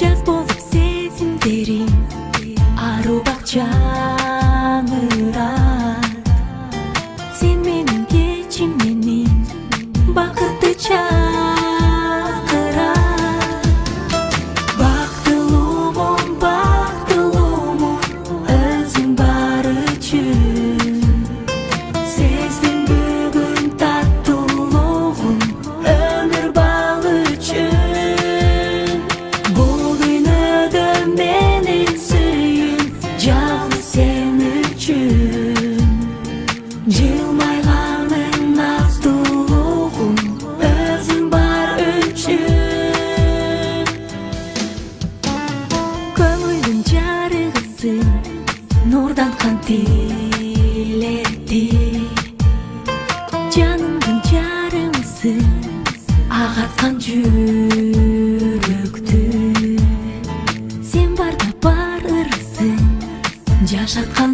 жаз болып сезімдерің ару бақчаңырат. Сен менің кечімменен бақытты чақырат. Бақтылымын, өзің бар үшін. Сездім бүгін таттылығын өмір бал үшін. Бұл күніді менің сүйім жалғыз сен үшін. Жылмайғаның нақтылығын өзің бар үшін. Көңілдің жарығысың нұрданған тілекте. Жанымдың жарымысың ағартқан жүректі. Сен барда бар ырысың жашатқан